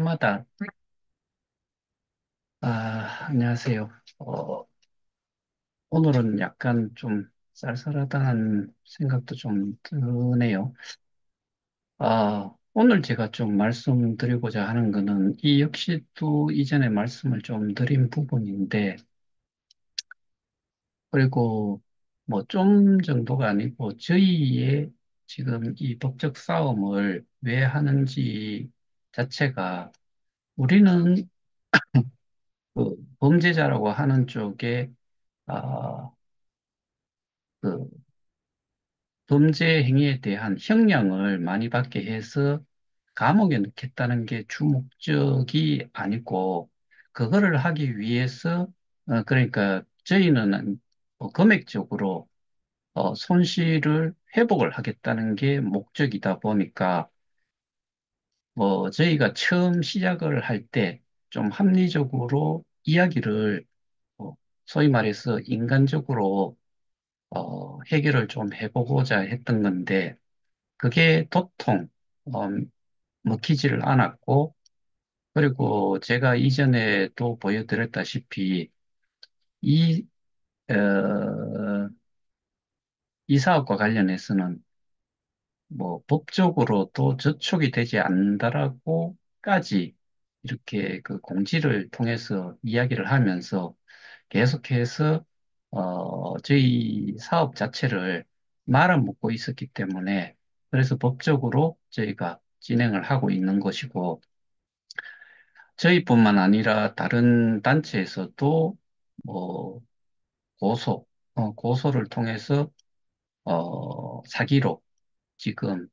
마다 안녕하세요. 오늘은 약간 좀 쌀쌀하다는 생각도 좀 드네요. 오늘 제가 좀 말씀드리고자 하는 거는 이 역시 또 이전에 말씀을 좀 드린 부분인데, 그리고 뭐 좀 정도가 아니고 저희의 지금 이 법적 싸움을 왜 하는지 자체가, 우리는 그 범죄자라고 하는 쪽에 아, 그 범죄 행위에 대한 형량을 많이 받게 해서 감옥에 넣겠다는 게 주 목적이 아니고, 그거를 하기 위해서, 그러니까 저희는 금액적으로 손실을 회복을 하겠다는 게 목적이다 보니까, 뭐 저희가 처음 시작을 할 때 좀 합리적으로 이야기를, 어, 소위 말해서 인간적으로 해결을 좀 해보고자 했던 건데, 그게 도통 어, 먹히지를 않았고, 그리고 제가 이전에도 보여드렸다시피 이, 어, 이 사업과 관련해서는 뭐 법적으로도 저촉이 되지 않는다라고까지 이렇게 그 공지를 통해서 이야기를 하면서 계속해서 저희 사업 자체를 말아먹고 있었기 때문에, 그래서 법적으로 저희가 진행을 하고 있는 것이고, 저희뿐만 아니라 다른 단체에서도 뭐 고소를 통해서 사기로 지금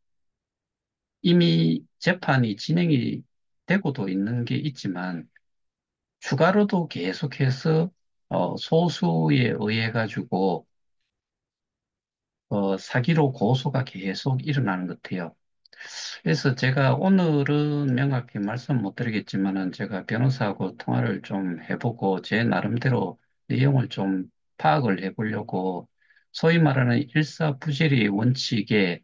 이미 재판이 진행이 되고도 있는 게 있지만, 추가로도 계속해서 소수에 의해 가지고 사기로 고소가 계속 일어나는 것 같아요. 그래서 제가 오늘은 명확히 말씀 못 드리겠지만은, 제가 변호사하고 통화를 좀 해보고 제 나름대로 내용을 좀 파악을 해보려고, 소위 말하는 일사부재리 원칙에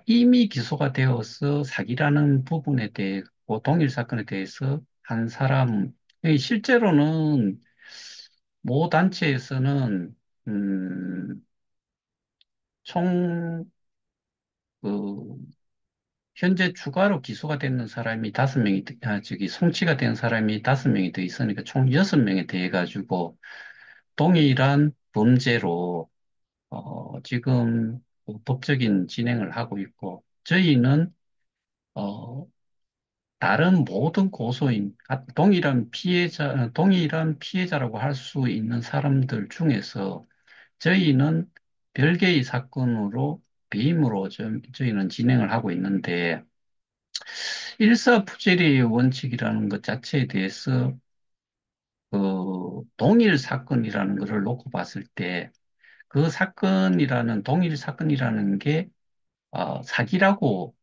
이미 기소가 되어서 사기라는 부분에 대해서, 동일 사건에 대해서 한 사람, 실제로는 모 단체에서는 음, 총 그 현재 추가로 기소가 되는 사람이 다섯 명이, 송치가 된 사람이 다섯 명이 더 있으니까 총 여섯 명에 대해 가지고 동일한 범죄로 지금 그 법적인 진행을 하고 있고, 저희는 어, 다른 모든 고소인, 동일한 피해자라고 할 수 있는 사람들 중에서 저희는 별개의 사건으로 배임으로 저희는 진행을 하고 있는데, 일사부재리의 원칙이라는 것 자체에 대해서 동일 사건이라는 것을 놓고 봤을 때, 그 동일 사건이라는 게 사기라고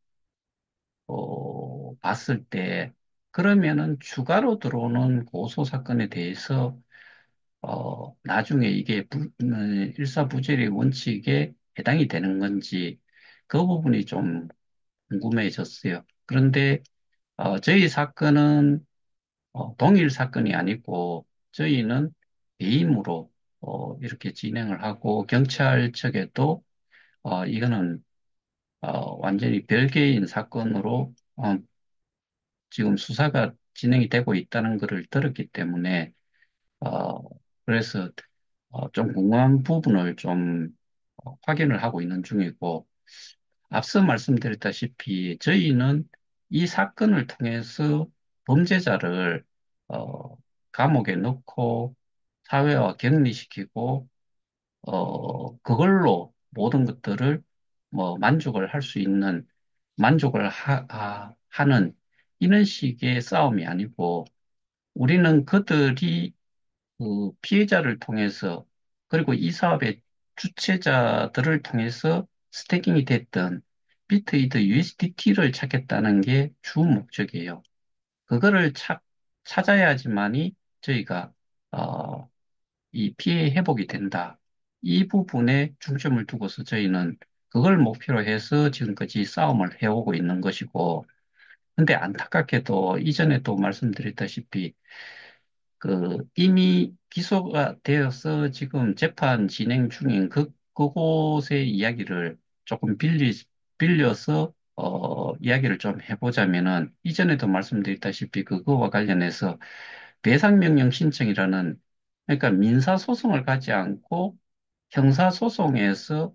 봤을 때, 그러면은 추가로 들어오는 고소 사건에 대해서 나중에 이게 일사부재리 원칙에 해당이 되는 건지, 그 부분이 좀 궁금해졌어요. 그런데 저희 사건은 동일 사건이 아니고, 저희는 배임으로 이렇게 진행을 하고, 경찰 측에도 이거는 완전히 별개인 사건으로 지금 수사가 진행이 되고 있다는 것을 들었기 때문에, 어, 그래서 좀 궁금한 부분을 좀 확인을 하고 있는 중이고, 앞서 말씀드렸다시피 저희는 이 사건을 통해서 범죄자를 어, 감옥에 넣고 사회화 격리시키고, 그걸로 모든 것들을 뭐 만족을 할 수 있는, 만족을 하는 이런 식의 싸움이 아니고, 우리는 그들이 그 피해자를 통해서, 그리고 이 사업의 주체자들을 통해서 스태킹이 됐던 비트이드 USDT를 찾겠다는 게 주 목적이에요. 그거를 찾아야지만이 저희가 어, 이 피해 회복이 된다. 이 부분에 중점을 두고서 저희는 그걸 목표로 해서 지금까지 싸움을 해오고 있는 것이고, 근데 안타깝게도 이전에도 말씀드렸다시피 이미 기소가 되어서 지금 재판 진행 중인 그곳의 이야기를 조금 빌려서, 이야기를 좀 해보자면은, 이전에도 말씀드렸다시피 그거와 관련해서 배상명령 신청이라는, 그러니까 민사소송을 가지 않고 형사소송에서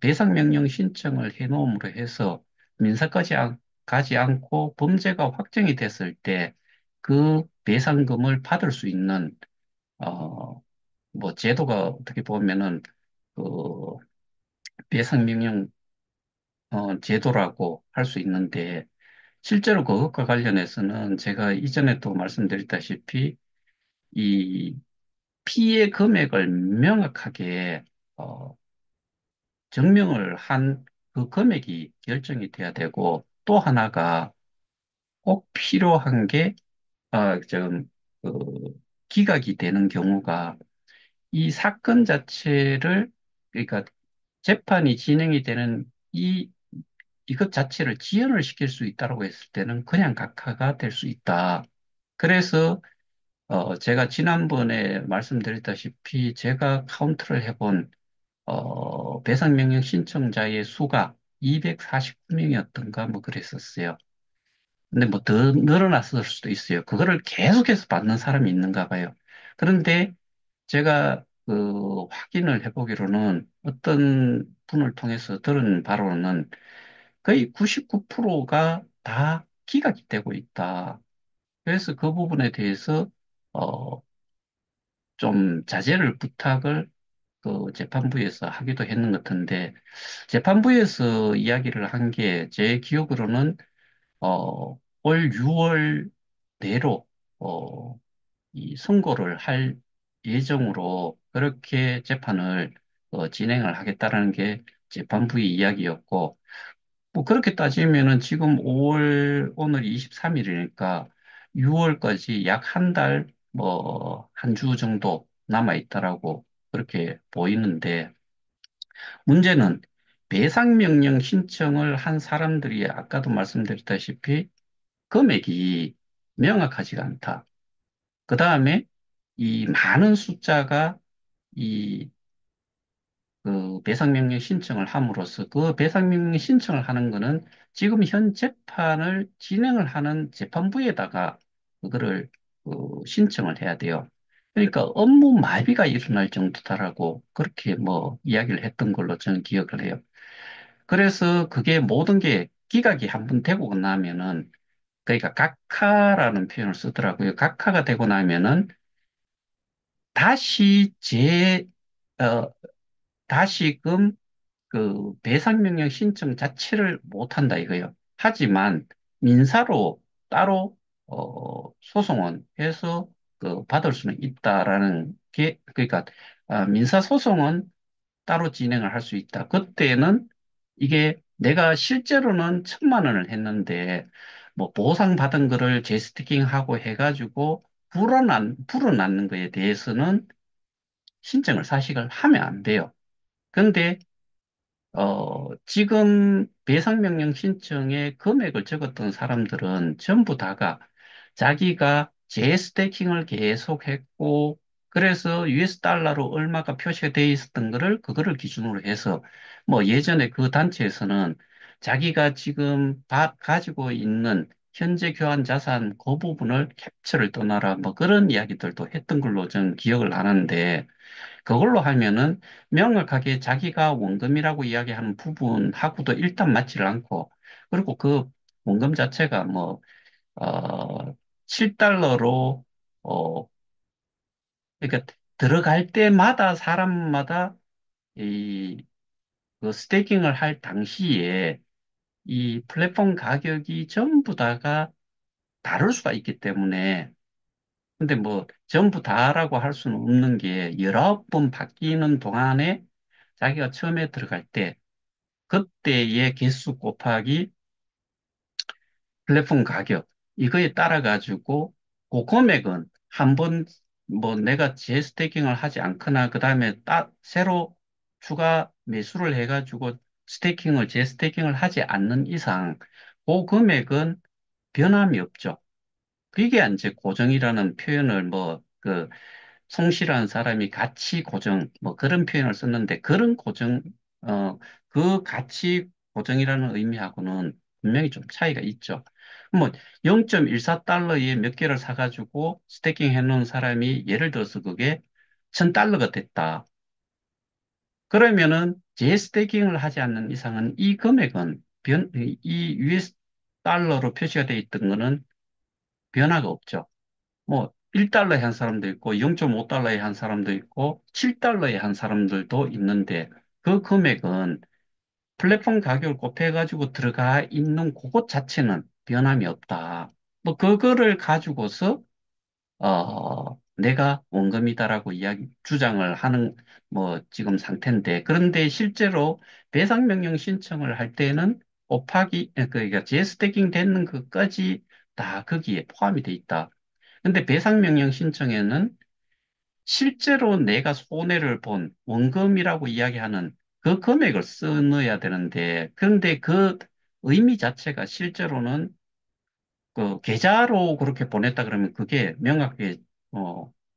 배상명령 신청을 해놓음으로 해서 민사까지 가지 않고 범죄가 확정이 됐을 때 그 배상금을 받을 수 있는 어, 뭐 제도가 어떻게 보면은 그 배상명령 제도라고 할 수 있는데 실제로 그것과 관련해서는 제가 이전에도 말씀드렸다시피 이 피해 금액을 명확하게 어, 증명을 한 그 금액이 결정이 돼야 되고 또 하나가 꼭 필요한 게 좀, 그, 기각이 되는 경우가 이 사건 자체를, 그러니까 재판이 진행이 되는 이것 자체를 지연을 시킬 수 있다고 했을 때는 그냥 각하가 될 수 있다. 그래서, 제가 지난번에 말씀드렸다시피 제가 카운트를 해본, 배상명령 신청자의 수가 249명이었던가 뭐 그랬었어요. 근데 뭐 더 늘어났을 수도 있어요. 그거를 계속해서 받는 사람이 있는가 봐요. 그런데 제가 확인을 해보기로는 어떤 분을 통해서 들은 바로는 거의 99%가 다 기각이 되고 있다. 그래서 그 부분에 대해서 어, 좀 자제를 부탁을 재판부에서 하기도 했는 것 같은데 재판부에서 이야기를 한 게 제 기억으로는 올 6월 내로 이 선고를 할 예정으로 그렇게 재판을 진행을 하겠다라는 게 재판부의 이야기였고, 뭐 그렇게 따지면은 지금 오늘 23일이니까 6월까지 약 한 달, 뭐, 한 주 정도 남아 있다라고 그렇게 보이는데, 문제는 배상명령 신청을 한 사람들이 아까도 말씀드렸다시피 금액이 명확하지가 않다. 그 다음에 이 많은 숫자가 이 배상명령 신청을 함으로써 그 배상명령 신청을 하는 거는 지금 현 재판을 진행을 하는 재판부에다가 그거를 신청을 해야 돼요. 그러니까 업무 마비가 일어날 정도다라고 그렇게 뭐 이야기를 했던 걸로 저는 기억을 해요. 그래서 그게 모든 게 기각이 한 번 되고 나면은 그러니까 각하라는 표현을 쓰더라고요. 각하가 되고 나면은 다시 어, 다시금 배상명령 신청 자체를 못한다 이거예요. 하지만 민사로 따로 소송은 해서 받을 수는 있다라는 게 그러니까 민사 소송은 따로 진행을 할 수 있다. 그때는 이게 내가 실제로는 1,000만 원을 했는데 뭐 보상받은 거를 재스티킹하고 해가지고 불어넣는 거에 대해서는 신청을 사실을 하면 안 돼요. 근데 지금 배상명령 신청에 금액을 적었던 사람들은 전부 다가 자기가 재스태킹을 계속했고, 그래서 US 달러로 얼마가 표시가 되어 있었던 그거를 기준으로 해서, 뭐 예전에 그 단체에서는 자기가 지금 가지고 있는 현재 교환 자산 그 부분을 캡처를 떠나라, 뭐 그런 이야기들도 했던 걸로 저는 기억을 하는데, 그걸로 하면은 명확하게 자기가 원금이라고 이야기하는 부분하고도 일단 맞지를 않고, 그리고 그 원금 자체가 뭐, $7로, 어, 그러니까 들어갈 때마다 사람마다 이, 스테이킹을 할 당시에 이 플랫폼 가격이 전부 다가 다를 수가 있기 때문에, 근데 뭐 전부 다라고 할 수는 없는 게 여러 번 바뀌는 동안에 자기가 처음에 들어갈 때 그때의 개수 곱하기 플랫폼 가격 이거에 따라 가지고 그 금액은 한 번 뭐 내가 재스테이킹을 하지 않거나 그다음에 새로 추가 매수를 해가지고 재스테이킹을 하지 않는 이상 그 금액은 변함이 없죠. 그게 이제 고정이라는 표현을 뭐, 송씨라는 사람이 가치 고정, 뭐 그런 표현을 썼는데 그런 고정, 어, 그 가치 고정이라는 의미하고는 분명히 좀 차이가 있죠. 뭐 0.14달러에 몇 개를 사가지고 스태킹 해놓은 사람이 예를 들어서 그게 1000달러가 됐다. 그러면은 재스태킹을 하지 않는 이상은 이 금액은 이 US 달러로 표시가 되어 있던 거는 변화가 없죠. 뭐 1달러에 한 사람도 있고 0.5달러에 한 사람도 있고 7달러에 한 사람들도 있는데 그 금액은 플랫폼 가격을 곱해가지고 들어가 있는 그것 자체는 변함이 없다. 뭐 그거를 가지고서 내가 원금이다라고 주장을 하는 뭐 지금 상태인데 그런데 실제로 배상 명령 신청을 할 때는 그러니까 재스태킹 되는 것까지 다 거기에 포함이 돼 있다. 근데 배상명령 신청에는 실제로 내가 손해를 본 원금이라고 이야기하는 그 금액을 써넣어야 되는데, 그런데 그 의미 자체가 실제로는 그 계좌로 그렇게 보냈다 그러면 그게 명확하게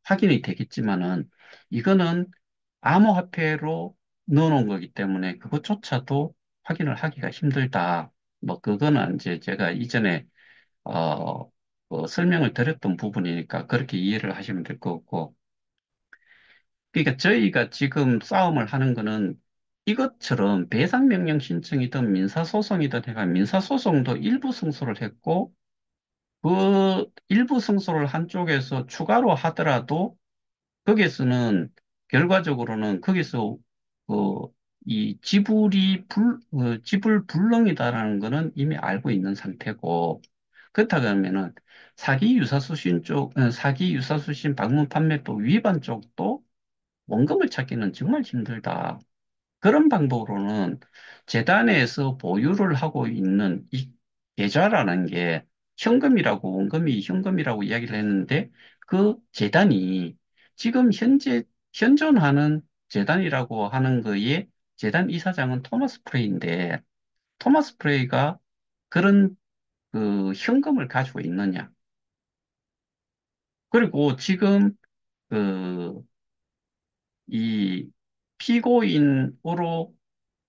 확인이 되겠지만은 이거는 암호화폐로 넣어놓은 거기 때문에 그것조차도 확인을 하기가 힘들다. 뭐 그거는 이제 제가 이전에 설명을 드렸던 부분이니까 그렇게 이해를 하시면 될 것 같고. 그러니까 저희가 지금 싸움을 하는 거는 이것처럼 배상명령 신청이든 민사소송이든 해가 민사소송도 일부 승소를 했고, 그 일부 승소를 한 쪽에서 추가로 하더라도 거기에서는 결과적으로는 거기서 그, 이 지불 불능이다라는 거는 이미 알고 있는 상태고, 그렇다 그러면은 사기 유사수신 방문 판매법 위반 쪽도 원금을 찾기는 정말 힘들다. 그런 방법으로는 재단에서 보유를 하고 있는 이 계좌라는 게 원금이 현금이라고 이야기를 했는데 그 재단이 지금 현존하는 재단이라고 하는 거에 재단 이사장은 토마스 프레이인데 토마스 프레이가 그런 그 현금을 가지고 있느냐. 그리고 지금 그 이 피고인으로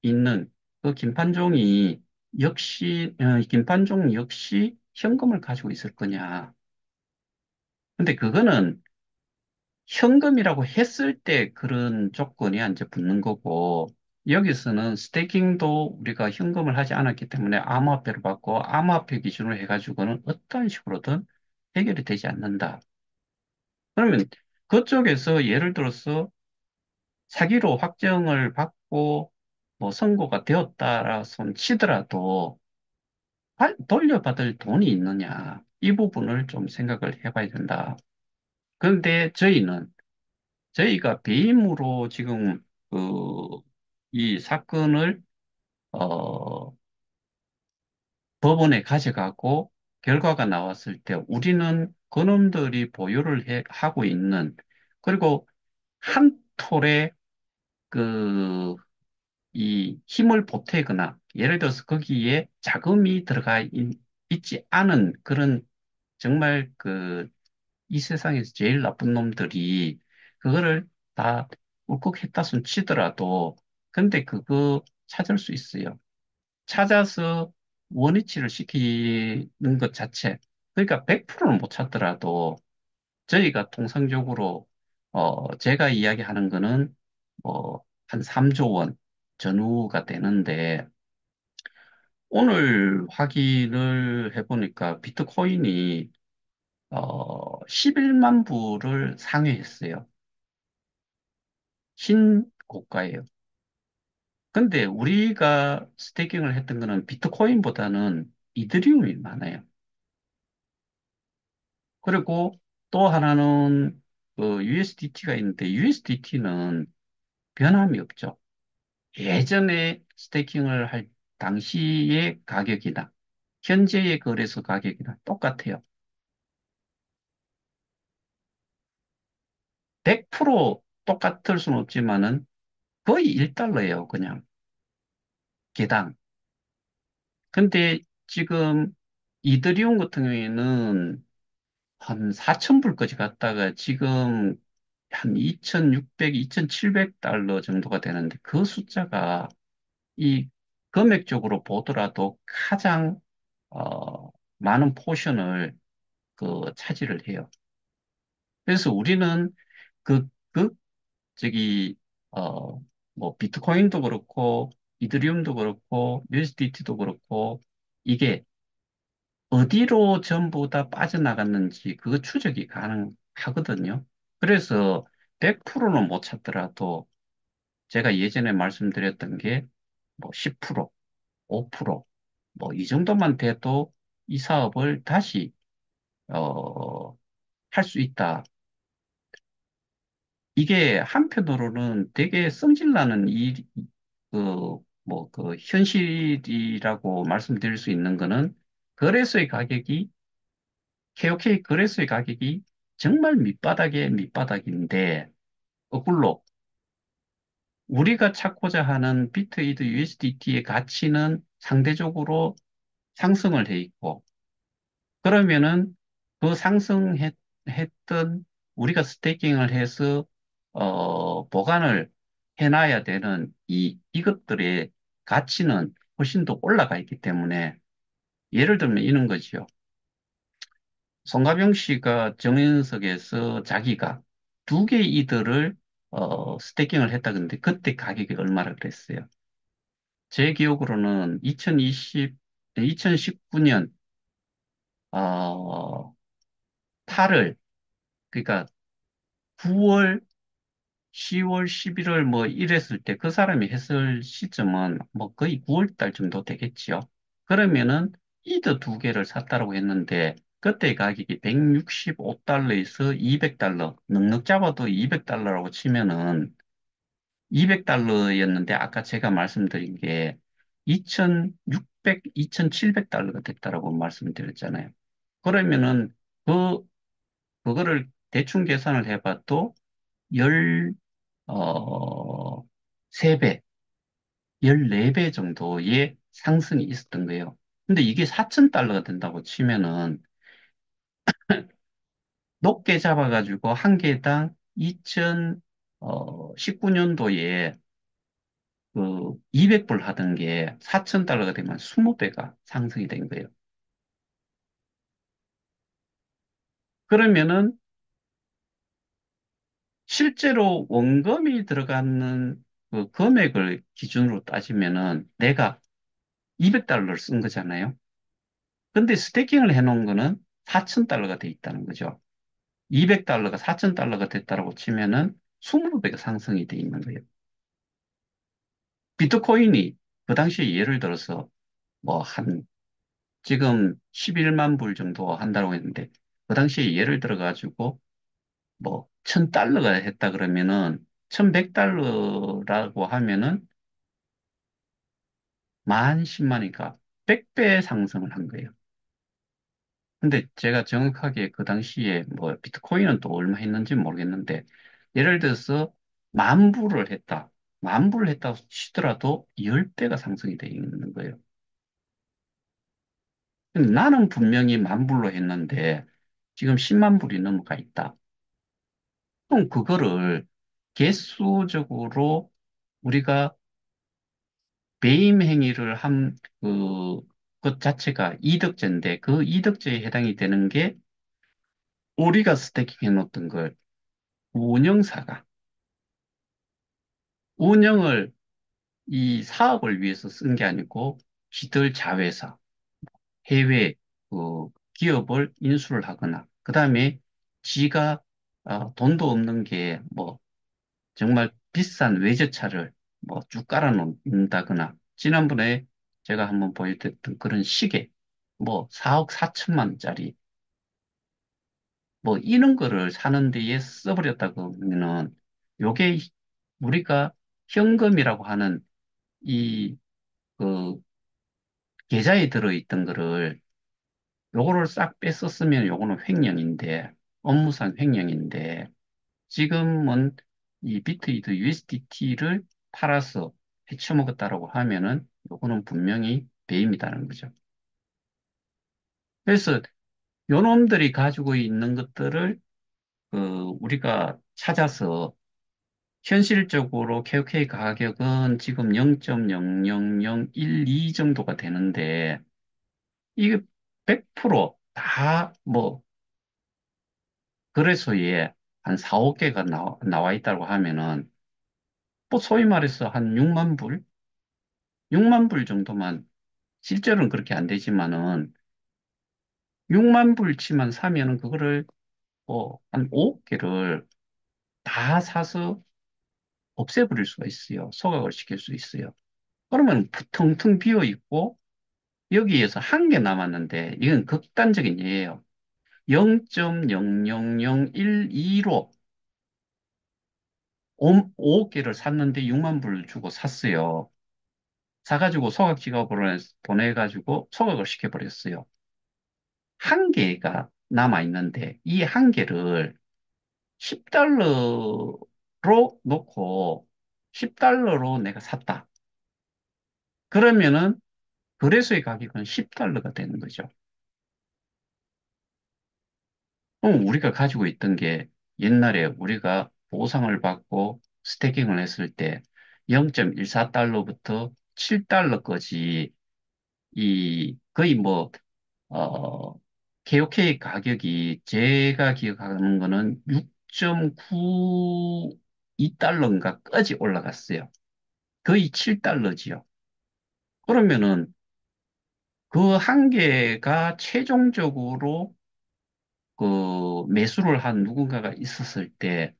있는 그 김판종이 역시 현금을 가지고 있을 거냐. 근데 그거는 현금이라고 했을 때 그런 조건이 이제 붙는 거고, 여기서는 스테이킹도 우리가 현금을 하지 않았기 때문에 암호화폐로 받고, 암호화폐 기준으로 해가지고는 어떤 식으로든 해결이 되지 않는다. 그러면 그쪽에서 예를 들어서 사기로 확정을 받고, 뭐 선고가 되었다라 손 치더라도, 돌려받을 돈이 있느냐. 이 부분을 좀 생각을 해봐야 된다. 그런데 저희가 배임으로 지금 이 사건을 어, 법원에 가져가고 결과가 나왔을 때 우리는 그놈들이 하고 있는 그리고 한 톨에 그 이 힘을 보태거나 예를 들어서 거기에 자금이 있지 않은 그런 정말 이 세상에서 제일 나쁜 놈들이 그거를 다 울컥했다 손 치더라도 근데 그거 찾을 수 있어요. 찾아서 원위치를 시키는 것 자체. 그러니까 100%는 못 찾더라도 저희가 통상적으로 제가 이야기하는 거는 한 3조 원 전후가 되는데 오늘 확인을 해보니까 비트코인이 11만 부를 상회했어요. 신고가예요. 근데 우리가 스테이킹을 했던 거는 비트코인보다는 이더리움이 많아요. 그리고 또 하나는 USDT가 있는데 USDT는 변함이 없죠. 예전에 스테이킹을 할 당시의 가격이나 현재의 거래소 가격이나 똑같아요. 100% 똑같을 수는 없지만은 거의 1달러예요, 그냥 개당. 근데 지금 이더리움 같은 경우에는 한 4,000불까지 갔다가 지금 한 2,600, 2,700달러 정도가 되는데 그 숫자가 이 금액적으로 보더라도 가장 많은 포션을 차지를 해요. 그래서 우리는 그, 그, 저기, 어, 뭐, 비트코인도 그렇고, 이더리움도 그렇고, USDT도 그렇고, 이게 어디로 전부 다 빠져나갔는지 그거 추적이 가능하거든요. 그래서 100%는 못 찾더라도 제가 예전에 말씀드렸던 게 뭐 10%, 5%, 뭐 이 정도만 돼도 이 사업을 다시, 할 수 있다. 이게 한편으로는 되게 성질나는 현실이라고 말씀드릴 수 있는 거는 거래소의 가격이, KOK 거래소의 가격이 정말 밑바닥의 밑바닥인데, 거꾸로 우리가 찾고자 하는 비트이드 USDT의 가치는 상대적으로 상승을 해 있고, 그러면은 그 상승했던 우리가 스테이킹을 해서 보관을 해놔야 되는 이것들의 가치는 훨씬 더 올라가 있기 때문에 예를 들면 이런 거지요. 송가병 씨가 정인석에서 자기가 두 개 이들을 스테이킹을 했다 근데 그때 가격이 얼마라 그랬어요. 제 기억으로는 2019년 어, 8월 그러니까 9월, 10월, 11월 뭐 이랬을 때 그 사람이 했을 시점은 뭐 거의 9월 달 정도 되겠지요. 그러면은 이드 두 개를 샀다고 했는데 그때 가격이 165달러에서 200달러, 넉넉 잡아도 200달러라고 치면은 200달러였는데 아까 제가 말씀드린 게 2,600, 2,700달러가 됐다라고 말씀드렸잖아요. 그러면은 그, 그거를 대충 계산을 해봐도 열, 어, 3배, 14배 정도의 상승이 있었던 거예요. 근데 이게 4,000달러가 된다고 치면은 높게 잡아가지고 한 개당 2019년도에 200불 하던 게 4,000달러가 되면 20배가 상승이 된 거예요. 그러면은 실제로 원금이 들어가는 그 금액을 기준으로 따지면은 내가 200달러를 쓴 거잖아요. 근데 스테이킹을 해놓은 거는 4,000달러가 돼 있다는 거죠. 200달러가 4,000달러가 됐다고 치면은 20배가 상승이 돼 있는 거예요. 비트코인이 그 당시에 예를 들어서 뭐 지금 11만 불 정도 한다고 했는데 그 당시에 예를 들어 가지고 뭐 1,000달러가 했다 그러면은 1,100달러라고 하면은 만 10만이니까 100배 상승을 한 거예요. 근데 제가 정확하게 그 당시에 뭐 비트코인은 또 얼마 했는지 모르겠는데 예를 들어서 만 불을 했다. 만 불을 했다고 치더라도 10배가 상승이 되어 있는 거예요. 근데 나는 분명히 만 불로 했는데 지금 10만 불이 넘어가 있다. 그럼 그거를 개수적으로 우리가 배임 행위를 것 자체가 이득제인데 그 이득제에 해당이 되는 게 우리가 스태킹 해놓던 걸 운영사가 운영을 이 사업을 위해서 쓴 게 아니고 지들 자회사, 해외 기업을 인수를 하거나 그다음에 지가 돈도 없는 게 뭐 정말 비싼 외제차를 뭐 쭉 깔아놓는다거나 지난번에 제가 한번 보여드렸던 그런 시계 뭐 4억 4천만 원짜리 뭐 이런 거를 사는 데에 써버렸다고 하면은 요게 우리가 현금이라고 하는 이 그 계좌에 들어있던 거를 요거를 싹 뺐었으면 요거는 횡령인데 업무상 횡령인데 지금은 이 비트이드 USDT를 팔아서 헤쳐먹었다라고 하면은 요거는 분명히 배임이다는 거죠. 그래서 요놈들이 가지고 있는 것들을 그 우리가 찾아서 현실적으로 KOK 가격은 지금 0.00012 정도가 되는데 이게 100%다 거래소에 한 4, 5개가 나와 있다고 하면은 뭐 소위 말해서 한 6만 불? 6만 불 정도만 실제로는 그렇게 안 되지만은 6만 불치만 사면은 그거를 뭐 한 5개를 다 사서 없애버릴 수가 있어요. 소각을 시킬 수 있어요. 그러면 텅텅 비어 있고 여기에서 한 개 남았는데 이건 극단적인 예예요. 0.00012로 5개를 샀는데 6만 불 주고 샀어요. 사가지고 소각 지갑으로 보내가지고 소각을 시켜버렸어요. 한 개가 남아있는데 이 한 개를 10달러로 놓고 10달러로 내가 샀다. 그러면은 거래소의 가격은 10달러가 되는 거죠. 그럼 우리가 가지고 있던 게 옛날에 우리가 보상을 받고 스태킹을 했을 때 0.14달러부터 7달러까지 이 거의 KOK 가격이 제가 기억하는 거는 6.92달러인가까지 올라갔어요. 거의 7달러지요. 그러면은 그 한 개가 최종적으로 그 매수를 한 누군가가 있었을 때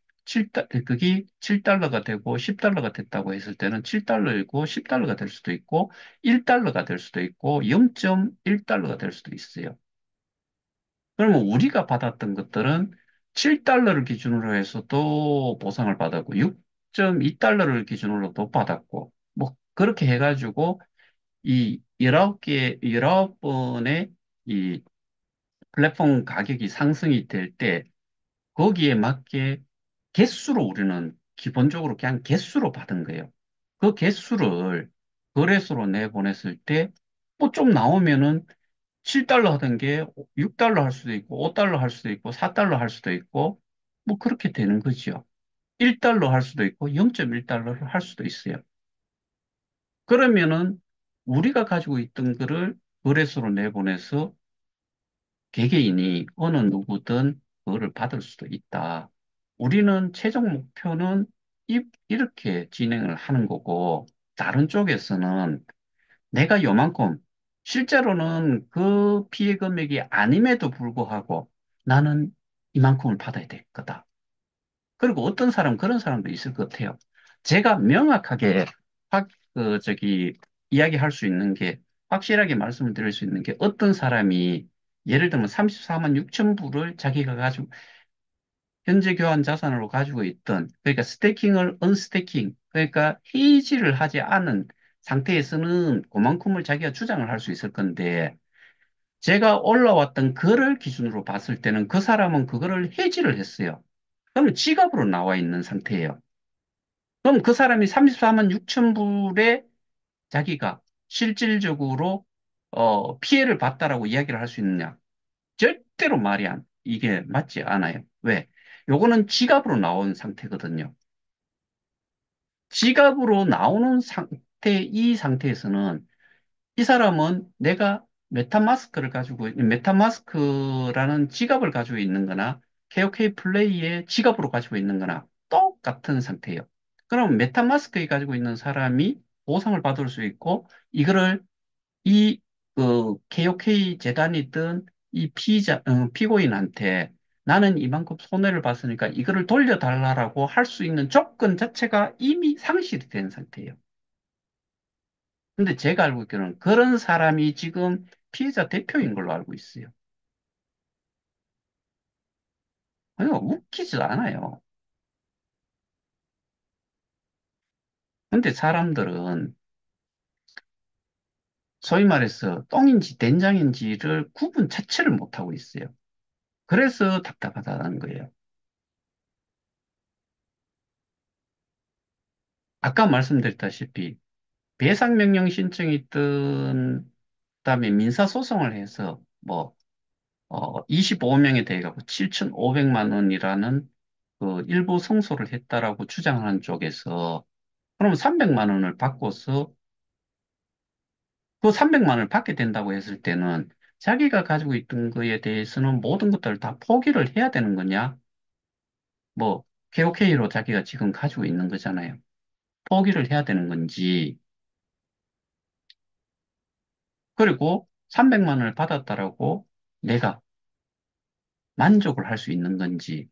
그게 7달러가 되고 10달러가 됐다고 했을 때는 7달러이고 10달러가 될 수도 있고 1달러가 될 수도 있고 0.1달러가 될 수도 있어요. 그러면 우리가 받았던 것들은 7달러를 기준으로 해서 또 보상을 받았고 6.2달러를 기준으로도 받았고 뭐 그렇게 해가지고 이 19번의 이 플랫폼 가격이 상승이 될 때 거기에 맞게 개수로 우리는 기본적으로 그냥 개수로 받은 거예요. 그 개수를 거래소로 내보냈을 때 뭐 좀 나오면은 7달러 하던 게 6달러 할 수도 있고 5달러 할 수도 있고 4달러 할 수도 있고 뭐 그렇게 되는 거죠. 1달러 할 수도 있고 0.1달러를 할 수도 있어요. 그러면은 우리가 가지고 있던 거를 거래소로 내보내서 개개인이 어느 누구든 그거를 받을 수도 있다. 우리는 최종 목표는 이렇게 진행을 하는 거고, 다른 쪽에서는 내가 요만큼, 실제로는 그 피해 금액이 아님에도 불구하고 나는 이만큼을 받아야 될 거다. 그리고 어떤 사람, 그런 사람도 있을 것 같아요. 제가 명확하게 이야기할 수 있는 게, 확실하게 말씀을 드릴 수 있는 게 어떤 사람이 예를 들면 34만 6천 불을 자기가 가지고 현재 교환 자산으로 가지고 있던 그러니까 스테이킹을 언스테이킹 그러니까 해지를 하지 않은 상태에서는 그만큼을 자기가 주장을 할 수 있을 건데 제가 올라왔던 거를 기준으로 봤을 때는 그 사람은 그거를 해지를 했어요. 그러면 지갑으로 나와 있는 상태예요. 그럼 그 사람이 34만 6천 불에 자기가 실질적으로 피해를 봤다라고 이야기를 할 수 있느냐? 절대로 이게 맞지 않아요. 왜? 요거는 지갑으로 나온 상태거든요. 지갑으로 나오는 이 상태에서는 이 사람은 내가 메타마스크라는 지갑을 가지고 있는 거나 KOK 플레이의 지갑으로 가지고 있는 거나 똑같은 상태예요. 그럼 메타마스크에 가지고 있는 사람이 보상을 받을 수 있고 이거를 이 KOK 재단이든 피고인한테 나는 이만큼 손해를 봤으니까 이거를 돌려달라고 할 수 있는 조건 자체가 이미 상실이 된 상태예요. 근데 제가 알고 있기로는 그런 사람이 지금 피해자 대표인 걸로 알고 있어요. 그러니까 웃기지도 않아요. 근데 사람들은 소위 말해서 똥인지 된장인지를 구분 자체를 못하고 있어요. 그래서 답답하다는 거예요. 아까 말씀드렸다시피 배상명령 신청이 있던 그다음에 민사소송을 해서 뭐 25명에 대해 갖고 7,500만 원이라는 그 일부 성소를 했다라고 주장하는 쪽에서 그러면 300만 원을 받고서 그 300만 원을 받게 된다고 했을 때는 자기가 가지고 있던 거에 대해서는 모든 것들을 다 포기를 해야 되는 거냐? 뭐, KOK로 자기가 지금 가지고 있는 거잖아요. 포기를 해야 되는 건지, 그리고 300만 원을 받았다라고 내가 만족을 할 수 있는 건지,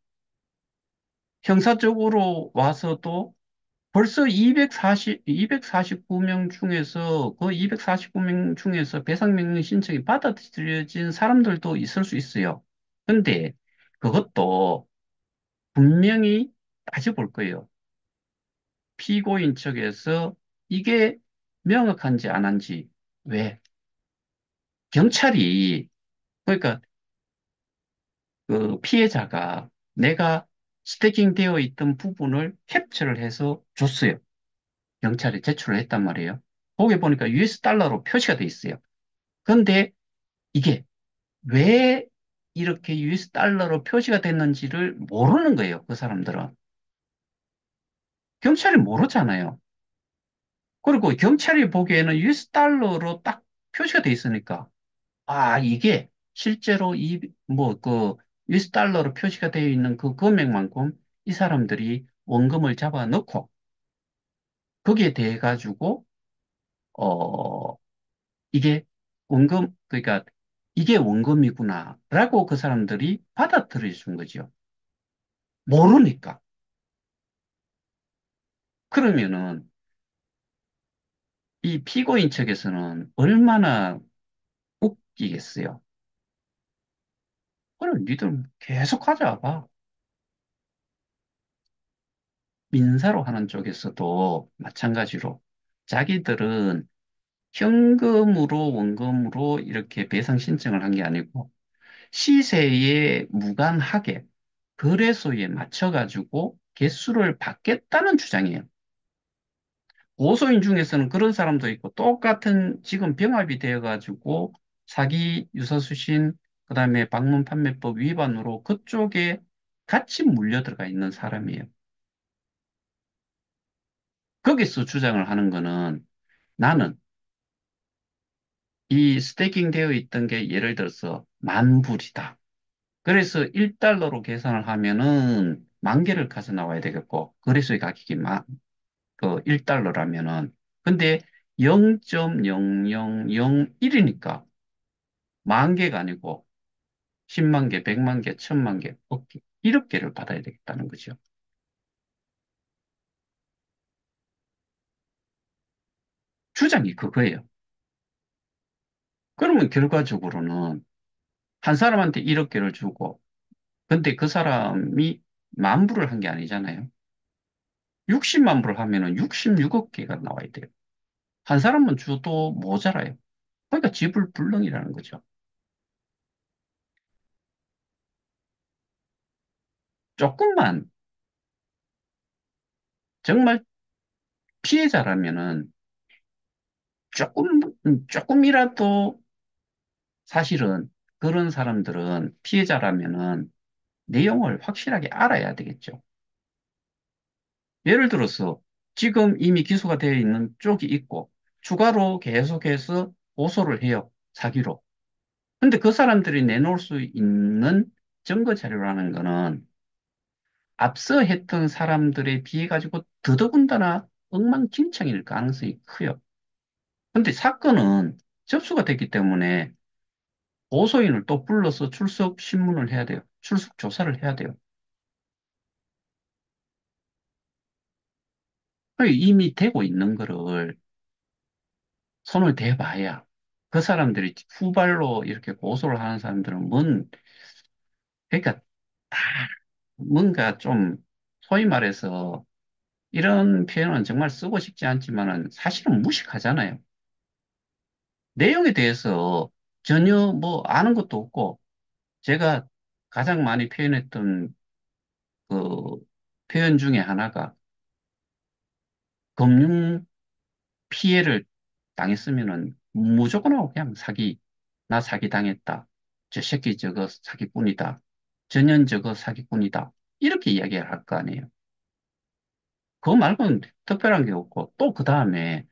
형사적으로 와서도 벌써 249명 중에서, 그 249명 중에서 배상명령 신청이 받아들여진 사람들도 있을 수 있어요. 근데 그것도 분명히 따져볼 거예요. 피고인 측에서 이게 명확한지 안 한지. 왜? 경찰이, 그러니까 그 피해자가 내가 스태킹 되어 있던 부분을 캡처를 해서 줬어요. 경찰에 제출을 했단 말이에요. 거기 보니까 US 달러로 표시가 돼 있어요. 그런데 이게 왜 이렇게 US 달러로 표시가 됐는지를 모르는 거예요. 그 사람들은. 경찰이 모르잖아요. 그리고 경찰이 보기에는 US 달러로 딱 표시가 돼 있으니까, 아, 이게 실제로 US 달러로 표시가 되어 있는 그 금액만큼 이 사람들이 원금을 잡아 넣고, 거기에 대해 가지고, 어, 이게 그러니까 이게 원금이구나라고 그 사람들이 받아들여 준 거죠. 모르니까. 그러면은 이 피고인 측에서는 얼마나 웃기겠어요. 그럼 니들 계속 하자. 민사로 하는 쪽에서도 마찬가지로 자기들은 현금으로 원금으로 이렇게 배상 신청을 한 게 아니고 시세에 무관하게 거래소에 맞춰가지고 개수를 받겠다는 주장이에요. 고소인 중에서는 그런 사람도 있고 똑같은 지금 병합이 되어가지고 사기 유사수신 그다음에 방문 판매법 위반으로 그쪽에 같이 물려 들어가 있는 사람이에요. 거기서 주장을 하는 거는 나는 이 스테이킹 되어 있던 게 예를 들어서 만 불이다. 그래서 1달러로 계산을 하면은 만 개를 가져 나와야 되겠고, 거래소의 가격이 그 1달러라면은. 근데 0.0001이니까 만 개가 아니고 10만 개, 100만 개, 1000만 개, 억 개, 1억 개를 받아야 되겠다는 거죠. 주장이 그거예요. 그러면 결과적으로는 한 사람한테 1억 개를 주고, 근데 그 사람이 만 불을 한 게 아니잖아요. 60만 불을 하면은 66억 개가 나와야 돼요. 한 사람은 줘도 모자라요. 그러니까 지불불능이라는 거죠. 조금만, 정말 피해자라면은 조금이라도 사실은 그런 사람들은 피해자라면은 내용을 확실하게 알아야 되겠죠. 예를 들어서 지금 이미 기소가 되어 있는 쪽이 있고 추가로 계속해서 고소를 해요. 사기로. 근데 그 사람들이 내놓을 수 있는 증거 자료라는 거는 앞서 했던 사람들에 비해 가지고 더더군다나 엉망진창일 가능성이 커요. 근데 사건은 접수가 됐기 때문에 고소인을 또 불러서 출석 신문을 해야 돼요. 출석 조사를 해야 돼요. 이미 되고 있는 거를 손을 대봐야 그 사람들이 후발로 이렇게 고소를 하는 사람들은 그러니까 다 뭔가 좀 소위 말해서 이런 표현은 정말 쓰고 싶지 않지만은 사실은 무식하잖아요. 내용에 대해서 전혀 뭐 아는 것도 없고 제가 가장 많이 표현했던 그 표현 중에 하나가 금융 피해를 당했으면은 무조건 하고 그냥 나 사기 당했다. 저 새끼 저거 사기꾼이다. 전현 저거 사기꾼이다. 이렇게 이야기를 할 거 아니에요. 그거 말고는 특별한 게 없고, 또 그 다음에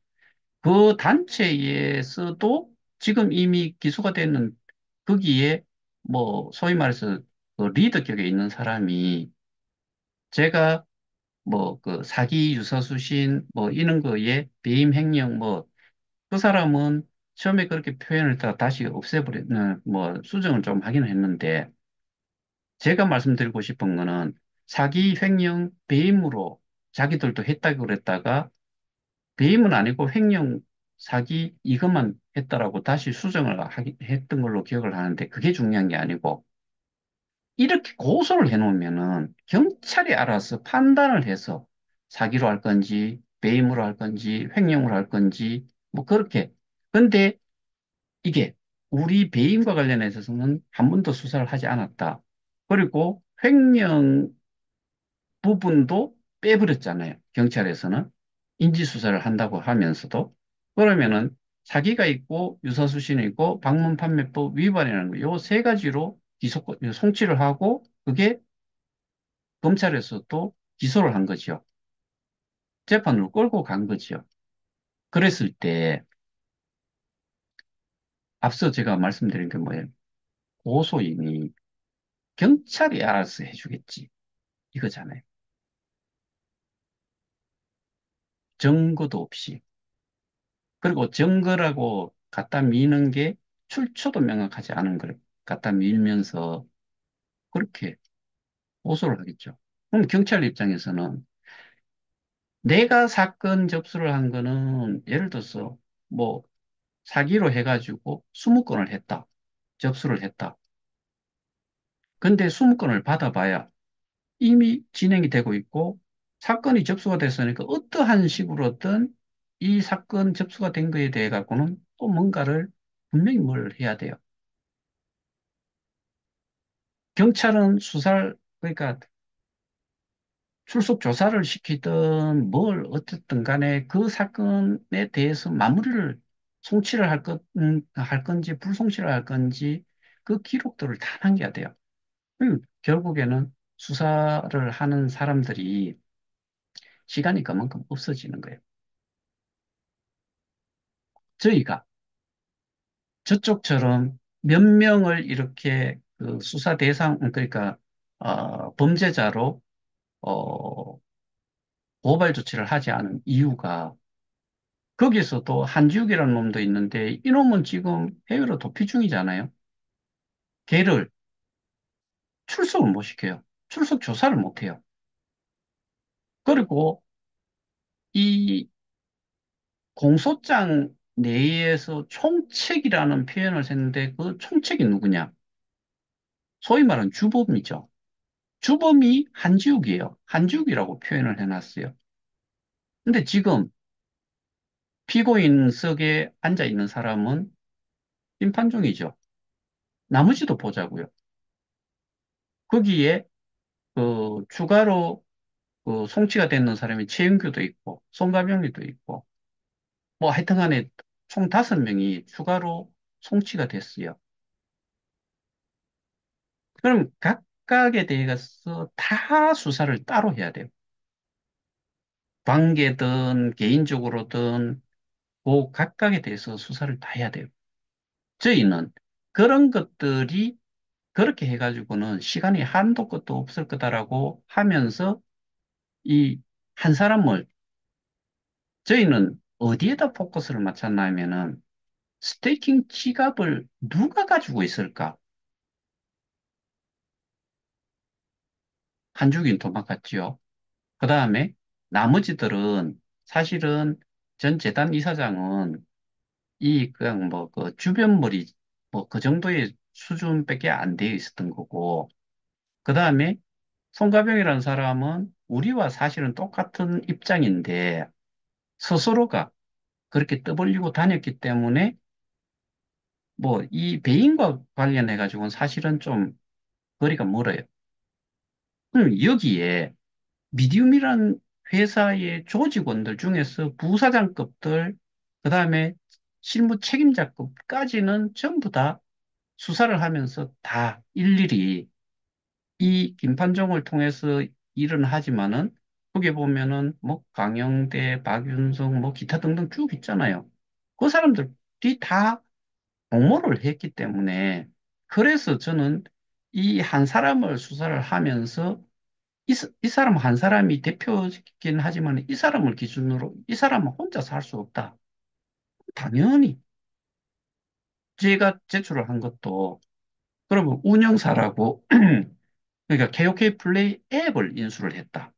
그 단체에서도 지금 이미 기소가 되는 거기에 뭐 소위 말해서 그 리더격에 있는 사람이 제가 뭐 그 사기 유서수신 뭐 이런 거에 배임 횡령 뭐 그 사람은 처음에 그렇게 표현을 했다가 다시 없애버리는 뭐 수정을 좀 하긴 했는데 제가 말씀드리고 싶은 거는 사기 횡령 배임으로 자기들도 했다고 그랬다가 배임은 아니고 횡령 사기 이것만 했다라고 다시 수정을 했던 걸로 기억을 하는데 그게 중요한 게 아니고 이렇게 고소를 해놓으면은 경찰이 알아서 판단을 해서 사기로 할 건지, 배임으로 할 건지, 횡령으로 할 건지, 뭐 그렇게. 근데 이게 우리 배임과 관련해서는 한 번도 수사를 하지 않았다. 그리고 횡령 부분도 빼버렸잖아요. 경찰에서는 인지수사를 한다고 하면서도. 그러면은 사기가 있고 유사수신이 있고 방문판매법 위반이라는 거, 요 세 가지로 송치를 하고 그게 검찰에서도 기소를 한 거죠. 재판으로 끌고 간 거죠. 그랬을 때 앞서 제가 말씀드린 게 뭐예요? 고소인이 경찰이 알아서 해주겠지. 이거잖아요. 증거도 없이. 그리고 증거라고 갖다 미는 게 출처도 명확하지 않은 걸 갖다 밀면서 그렇게 고소를 하겠죠. 그럼 경찰 입장에서는 내가 사건 접수를 한 거는 예를 들어서 뭐 사기로 해가지고 20건을 했다. 접수를 했다. 근데 20건을 받아봐야 이미 진행이 되고 있고 사건이 접수가 됐으니까 어떠한 식으로든 이 사건 접수가 된 거에 대해 갖고는 또 뭔가를 분명히 뭘 해야 돼요. 경찰은 수사를 그러니까 출석 조사를 시키든 뭘 어쨌든 간에 그 사건에 대해서 마무리를 송치를 할 건지 불송치를 할 건지 그 기록들을 다 남겨야 돼요. 결국에는 수사를 하는 사람들이 시간이 그만큼 없어지는 거예요. 저희가 저쪽처럼 몇 명을 이렇게 그 수사 대상, 그러니까, 범죄자로, 어, 고발 조치를 하지 않은 이유가 거기서도 한지욱이라는 놈도 있는데 이놈은 지금 해외로 도피 중이잖아요. 걔를 출석을 못 시켜요. 출석 조사를 못 해요. 그리고 이 공소장 내에서 총책이라는 표현을 했는데 그 총책이 누구냐? 소위 말하는 주범이죠. 주범이 한지욱이에요. 한지욱이라고 표현을 해놨어요. 근데 지금 피고인석에 앉아 있는 사람은 심판중이죠. 나머지도 보자고요. 거기에 그 추가로 그 송치가 되는 사람이 최은규도 있고 송가병리도 있고 뭐 하여튼간에 총 5명이 추가로 송치가 됐어요. 그럼 각각에 대해서 다 수사를 따로 해야 돼요. 관계든 개인적으로든 그 각각에 대해서 수사를 다 해야 돼요. 저희는 그런 것들이 그렇게 해가지고는 시간이 한도 끝도 없을 거다라고 하면서 이 한 사람을 저희는 어디에다 포커스를 맞췄냐면은 스테이킹 지갑을 누가 가지고 있을까? 한국인 도망갔지요. 그 다음에 나머지들은 사실은 전 재단 이사장은 이 그냥 뭐 그 주변머리 뭐 그 정도의 수준밖에 안 되어 있었던 거고 그 다음에 송가병이라는 사람은 우리와 사실은 똑같은 입장인데 스스로가 그렇게 떠벌리고 다녔기 때문에 뭐 이 배임과 관련해 가지고는 사실은 좀 거리가 멀어요. 그럼 여기에 미디움이란 회사의 조직원들 중에서 부사장급들, 그 다음에 실무 책임자급까지는 전부 다 수사를 하면서 다 일일이 이 김판정을 통해서 일은 하지만은 거기에 보면은 뭐 강영대, 박윤성 뭐 기타 등등 쭉 있잖아요. 그 사람들이 다 공모를 했기 때문에 그래서 저는 이 한 사람을 수사를 하면서 이 사람 한 사람이 대표이긴 하지만 이 사람을 기준으로 이 사람은 혼자서 할 수 없다. 당연히 제가 제출을 한 것도 그러면 운영사라고 그러니까 KOK 플레이 앱을 인수를 했다.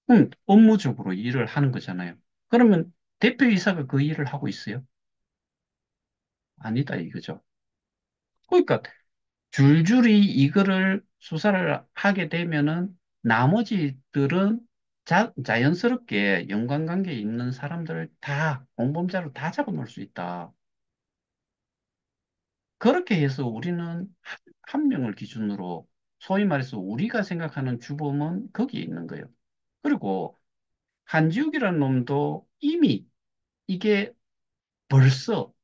그럼 업무적으로 일을 하는 거잖아요. 그러면 대표이사가 그 일을 하고 있어요? 아니다 이거죠. 그러니까 줄줄이 이거를 수사를 하게 되면은 나머지들은 자연스럽게 연관관계에 있는 사람들을 다 공범자로 다 잡아놓을 수 있다. 그렇게 해서 우리는 한 명을 기준으로 소위 말해서 우리가 생각하는 주범은 거기에 있는 거예요. 그리고 한지욱이라는 놈도 이미 이게 벌써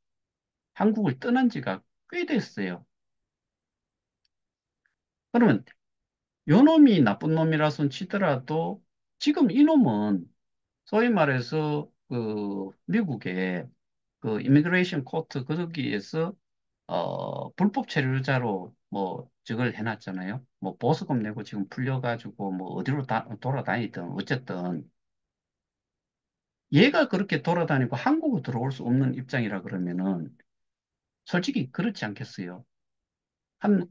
한국을 떠난 지가 꽤 됐어요. 그러면 요 놈이 나쁜 놈이라손 치더라도 지금 이놈은 소위 말해서 그 미국의 그 이미그레이션 코트 거기에서 불법 체류자로 뭐 저걸 해놨잖아요. 뭐 보수금 내고 지금 풀려가지고 뭐 어디로 돌아다니든 어쨌든 얘가 그렇게 돌아다니고 한국으로 들어올 수 없는 입장이라 그러면은 솔직히 그렇지 않겠어요. 한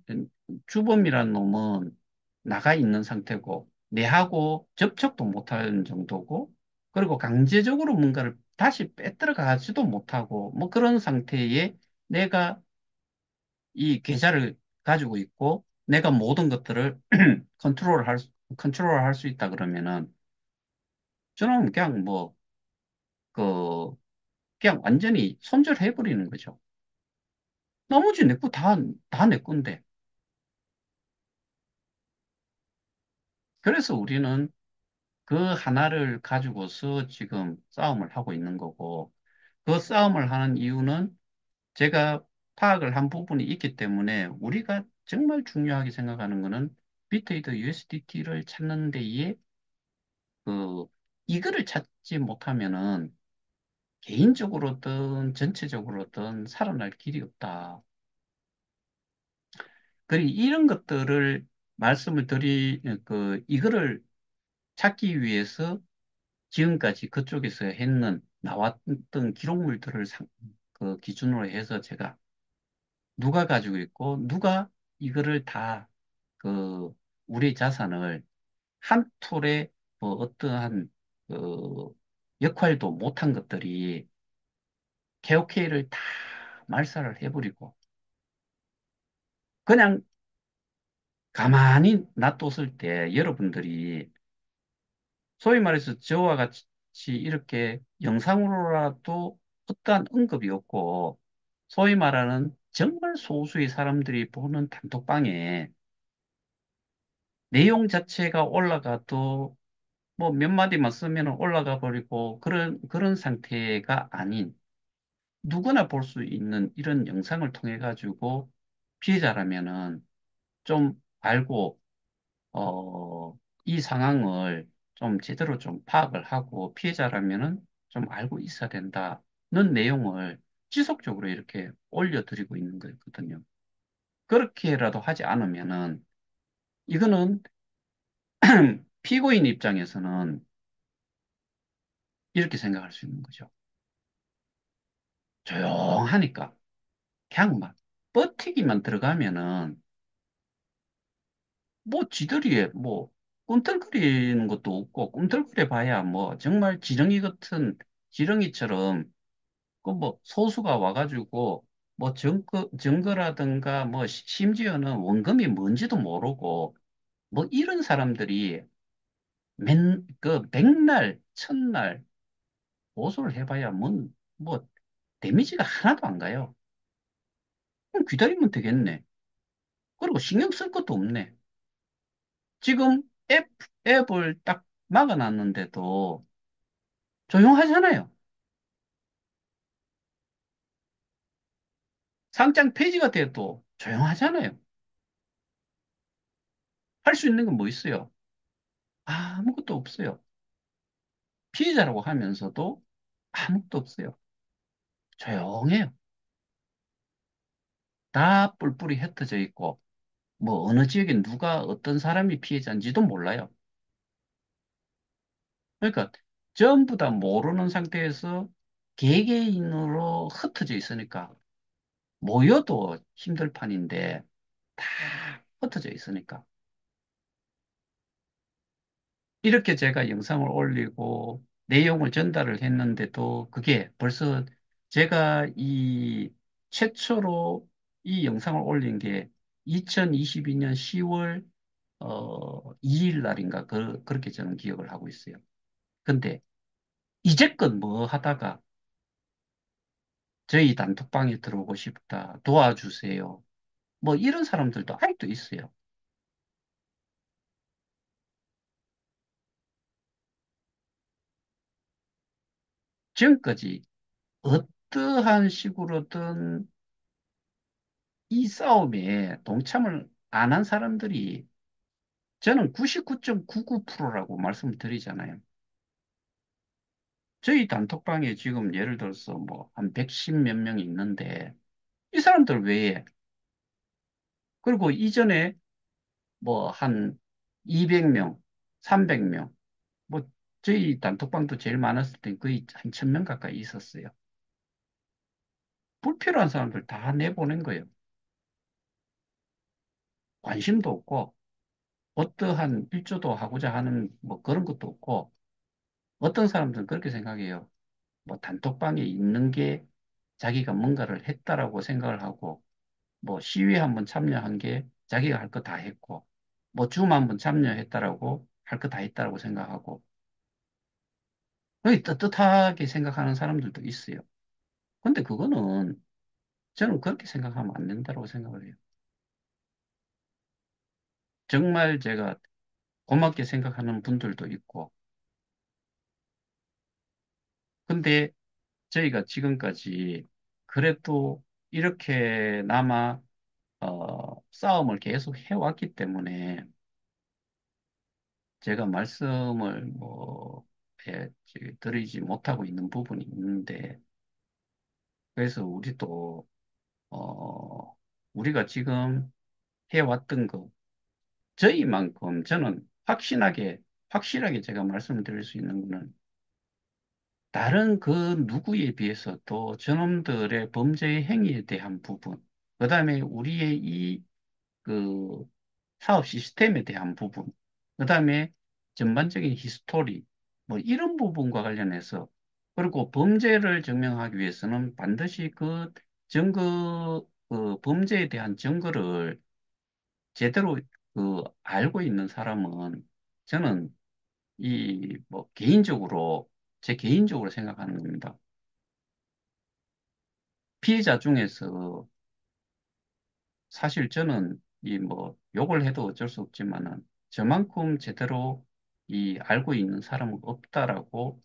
주범이라는 놈은 나가 있는 상태고 내하고 접촉도 못하는 정도고 그리고 강제적으로 뭔가를 다시 빼들어가지도 못하고 뭐 그런 상태에 내가 이 계좌를 가지고 있고 내가 모든 것들을 컨트롤할 수 있다 그러면은 저는 그냥 뭐 그 그냥 완전히 손절해 버리는 거죠. 나머지 내 거 다 내 건데. 그래서 우리는 그 하나를 가지고서 지금 싸움을 하고 있는 거고, 그 싸움을 하는 이유는 제가 파악을 한 부분이 있기 때문에 우리가 정말 중요하게 생각하는 거는 비트이더 USDT를 찾는 데에 그 이거를 찾지 못하면은 개인적으로든 전체적으로든 살아날 길이 없다. 그리고 이런 것들을 이거를 찾기 위해서 지금까지 그쪽에서 나왔던 기록물들을 그 기준으로 해서 제가 누가 가지고 있고 누가 이거를 다 그 우리 자산을 한 툴에 뭐 어떠한 그 역할도 못한 것들이 KOK를 다 말살을 해버리고 그냥 가만히 놔뒀을 때 여러분들이 소위 말해서 저와 같이 이렇게 영상으로라도 어떠한 언급이 없고 소위 말하는 정말 소수의 사람들이 보는 단톡방에 내용 자체가 올라가도 뭐 몇 마디만 쓰면 올라가 버리고 그런 상태가 아닌 누구나 볼 수 있는 이런 영상을 통해 가지고 피해자라면은 좀 알고 이 상황을 좀 제대로 좀 파악을 하고 피해자라면은 좀 알고 있어야 된다는 내용을 지속적으로 이렇게 올려드리고 있는 거거든요. 그렇게라도 하지 않으면은 이거는 피고인 입장에서는 이렇게 생각할 수 있는 거죠. 조용하니까 그냥 막 버티기만 들어가면은 뭐 지들이 뭐 꿈틀거리는 것도 없고 꿈틀거려 봐야 뭐 정말 지렁이처럼 그 뭐 소수가 와가지고 뭐 증거라든가 뭐 심지어는 원금이 뭔지도 모르고 뭐 이런 사람들이 그 백날 첫날 고소를 해봐야 뭐 데미지가 하나도 안 가요. 그럼 기다리면 되겠네. 그리고 신경 쓸 것도 없네. 지금 앱을 딱 막아놨는데도 조용하잖아요. 상장 폐지가 돼도 조용하잖아요. 할 수 있는 건 뭐 있어요? 아무것도 없어요. 피해자라고 하면서도 아무것도 없어요. 조용해요. 다 뿔뿔이 흩어져 있고, 뭐 어느 지역에 누가 어떤 사람이 피해자인지도 몰라요. 그러니까 전부 다 모르는 상태에서 개개인으로 흩어져 있으니까 모여도 힘들 판인데 다 흩어져 있으니까. 이렇게 제가 영상을 올리고 내용을 전달을 했는데도 그게 벌써 제가 이 최초로 이 영상을 올린 게 2022년 10월 2일 날인가 그렇게 저는 기억을 하고 있어요. 근데 이제껏 뭐 하다가 저희 단톡방에 들어오고 싶다, 도와주세요. 뭐 이런 사람들도 아직도 있어요. 지금까지 어떠한 식으로든 이 싸움에 동참을 안 한 사람들이 저는 99.99%라고 말씀을 드리잖아요. 저희 단톡방에 지금 예를 들어서 뭐 한 110 몇 명이 있는데 이 사람들 외에 그리고 이전에 뭐 한 200명, 300명 뭐 저희 단톡방도 제일 많았을 때 거의 한 1000명 가까이 있었어요. 불필요한 사람들 다 내보낸 거예요. 관심도 없고 어떠한 일조도 하고자 하는 뭐 그런 것도 없고 어떤 사람들은 그렇게 생각해요. 뭐 단톡방에 있는 게 자기가 뭔가를 했다라고 생각을 하고 뭐 시위에 한번 참여한 게 자기가 할 거 다 했고 뭐 줌 한번 참여했다라고 할 거 다 했다라고 생각하고 거의 떳떳하게 생각하는 사람들도 있어요. 근데 그거는 저는 그렇게 생각하면 안 된다고 생각을 해요. 정말 제가 고맙게 생각하는 분들도 있고 근데 저희가 지금까지 그래도 이렇게나마 싸움을 계속 해왔기 때문에 제가 말씀을 드리지 못하고 있는 부분이 있는데 그래서 우리가 지금 해왔던 거 저희만큼 저는 확실하게 제가 말씀을 드릴 수 있는 거는 다른 그 누구에 비해서도 저놈들의 범죄의 행위에 대한 부분, 그다음에 우리의 그 사업 시스템에 대한 부분, 그다음에 전반적인 히스토리, 뭐 이런 부분과 관련해서 그리고 범죄를 증명하기 위해서는 반드시 그 범죄에 대한 증거를 제대로 알고 있는 사람은 저는 제 개인적으로 생각하는 겁니다. 피해자 중에서 사실 저는 욕을 해도 어쩔 수 없지만은 저만큼 제대로 알고 있는 사람은 없다라고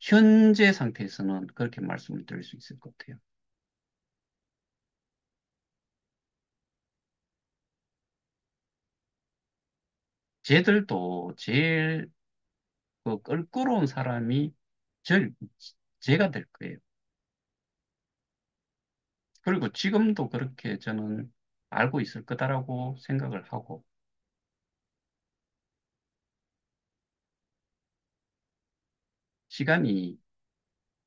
현재 상태에서는 그렇게 말씀을 드릴 수 있을 것 같아요. 쟤들도 제일 껄끄러운 사람이 절, 제가 될 거예요. 그리고 지금도 그렇게 저는 알고 있을 거다라고 생각을 하고 시간이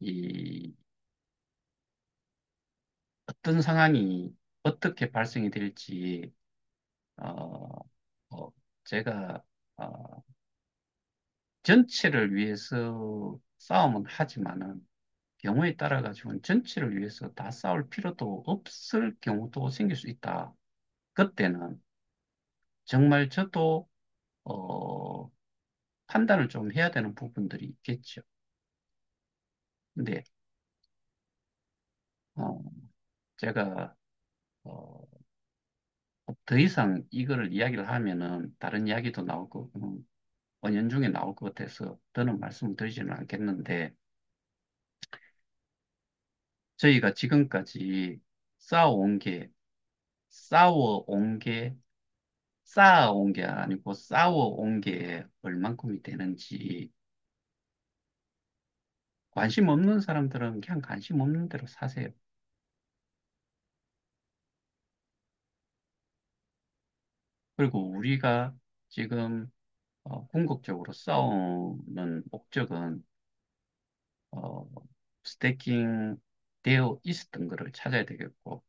이 어떤 상황이 어떻게 발생이 될지 어, 어, 제가 전체를 위해서 싸움은 하지만은 경우에 따라 가지고는 전체를 위해서 다 싸울 필요도 없을 경우도 생길 수 있다. 그때는 정말 저도 어, 판단을 좀 해야 되는 부분들이 있겠죠. 근데 어, 제가 어, 더 이상 이거를 이야기를 하면은 다른 이야기도 나올 거고 은연중에 나올 것 같아서 더는 말씀을 드리지는 않겠는데 저희가 지금까지 쌓아온 게, 쌓아온 게, 쌓아온 게 아니고 쌓아온 게 얼만큼이 되는지 관심 없는 사람들은 그냥 관심 없는 대로 사세요. 그리고 우리가 지금 궁극적으로 싸우는 목적은 어, 스태킹 되어 있었던 거를 찾아야 되겠고,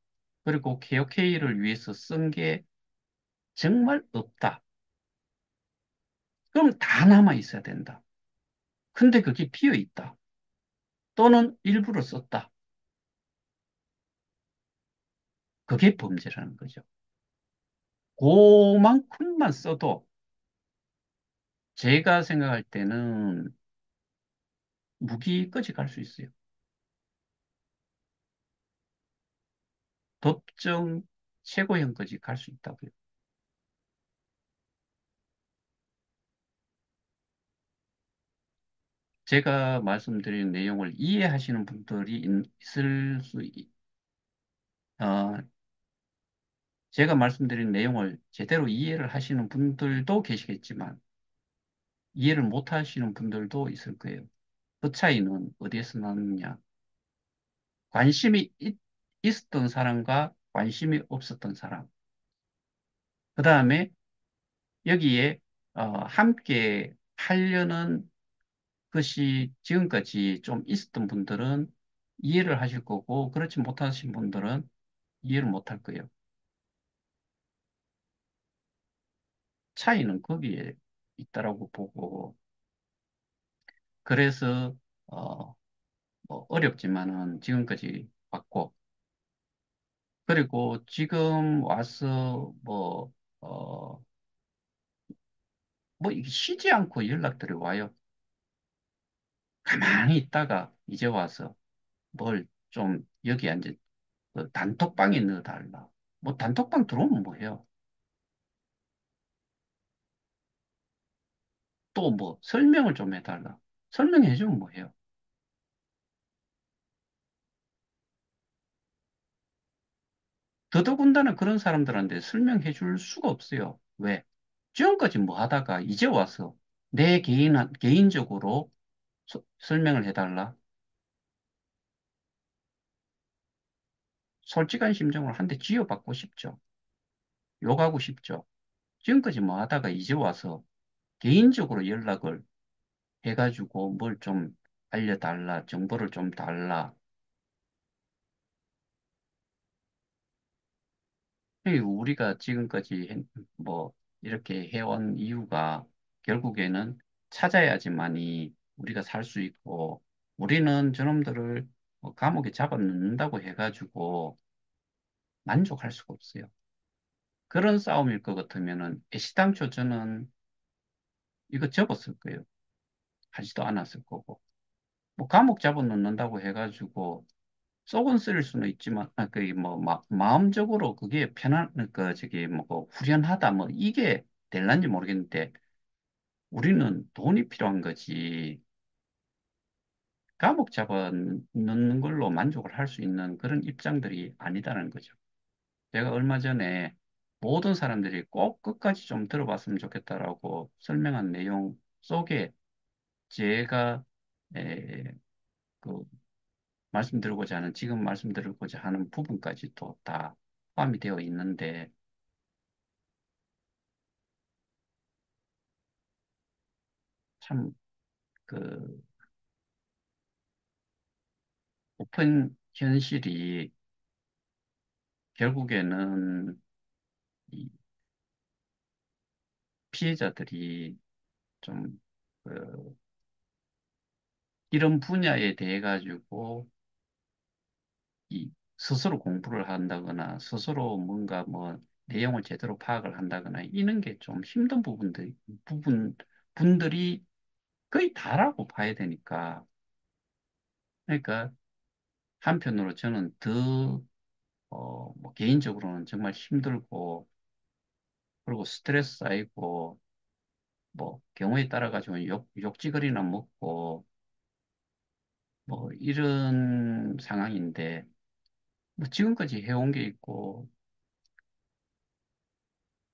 그리고 KOK를 위해서 쓴 게 정말 없다. 그럼 다 남아 있어야 된다. 근데 그게 비어 있다. 또는 일부러 썼다. 그게 범죄라는 거죠. 그만큼만 써도 제가 생각할 때는 무기까지 갈 수 있어요. 법정 최고형까지 갈 수 있다고요. 제가 말씀드린 내용을 이해하시는 분들이 있을 수, 어, 제가 말씀드린 내용을 제대로 이해를 하시는 분들도 계시겠지만, 이해를 못 하시는 분들도 있을 거예요. 그 차이는 어디에서 나느냐? 관심이 있었던 사람과 관심이 없었던 사람. 그 다음에 여기에 함께 하려는 것이 지금까지 좀 있었던 분들은 이해를 하실 거고, 그렇지 못하신 분들은 이해를 못 할 거예요. 차이는 거기에 있다라고 보고, 그래서, 뭐 어렵지만은 지금까지 왔고, 그리고 지금 와서 어, 뭐 이게 쉬지 않고 연락들이 와요. 가만히 있다가 이제 와서 뭘 좀 여기 앉아, 그 단톡방에 넣어달라. 뭐 단톡방 들어오면 뭐 해요? 또 뭐 설명을 좀 해달라. 설명해주면 뭐 해요? 더더군다나 그런 사람들한테 설명해 줄 수가 없어요. 왜? 지금까지 뭐 하다가 이제 와서 내 개인적으로 설명을 해달라. 솔직한 심정으로 한 대 쥐어받고 싶죠. 욕하고 싶죠. 지금까지 뭐 하다가 이제 와서 개인적으로 연락을 해가지고 뭘 좀 알려달라, 정보를 좀 달라. 우리가 지금까지 뭐 이렇게 해온 이유가 결국에는 찾아야지만이 우리가 살 수 있고, 우리는 저놈들을 뭐 감옥에 잡아넣는다고 해가지고 만족할 수가 없어요. 그런 싸움일 것 같으면은 애시당초 저는 이거 접었을 거예요. 하지도 않았을 거고. 뭐 감옥 잡아넣는다고 해가지고 속은 쓰릴 수는 있지만, 그게 뭐 마음적으로 그게 편한, 그 저기 뭐 후련하다 뭐 이게 될란지 모르겠는데, 우리는 돈이 필요한 거지 감옥 잡아넣는 걸로 만족을 할 수 있는 그런 입장들이 아니다라는 거죠. 제가 얼마 전에 모든 사람들이 꼭 끝까지 좀 들어봤으면 좋겠다라고 설명한 내용 속에 제가 에, 그 지금 말씀드리고자 하는 부분까지도 다 포함이 되어 있는데, 참, 그, 오픈 현실이 결국에는 이 피해자들이 좀, 그, 이런 분야에 대해 가지고 스스로 공부를 한다거나 스스로 뭔가 뭐 내용을 제대로 파악을 한다거나 이런 게 좀 힘든 분들이 거의 다라고 봐야 되니까. 그러니까 한편으로 저는 뭐 개인적으로는 정말 힘들고, 그리고 스트레스 쌓이고, 뭐 경우에 따라 가지고 욕지거리나 먹고 뭐 이런 상황인데, 뭐 지금까지 해온 게 있고,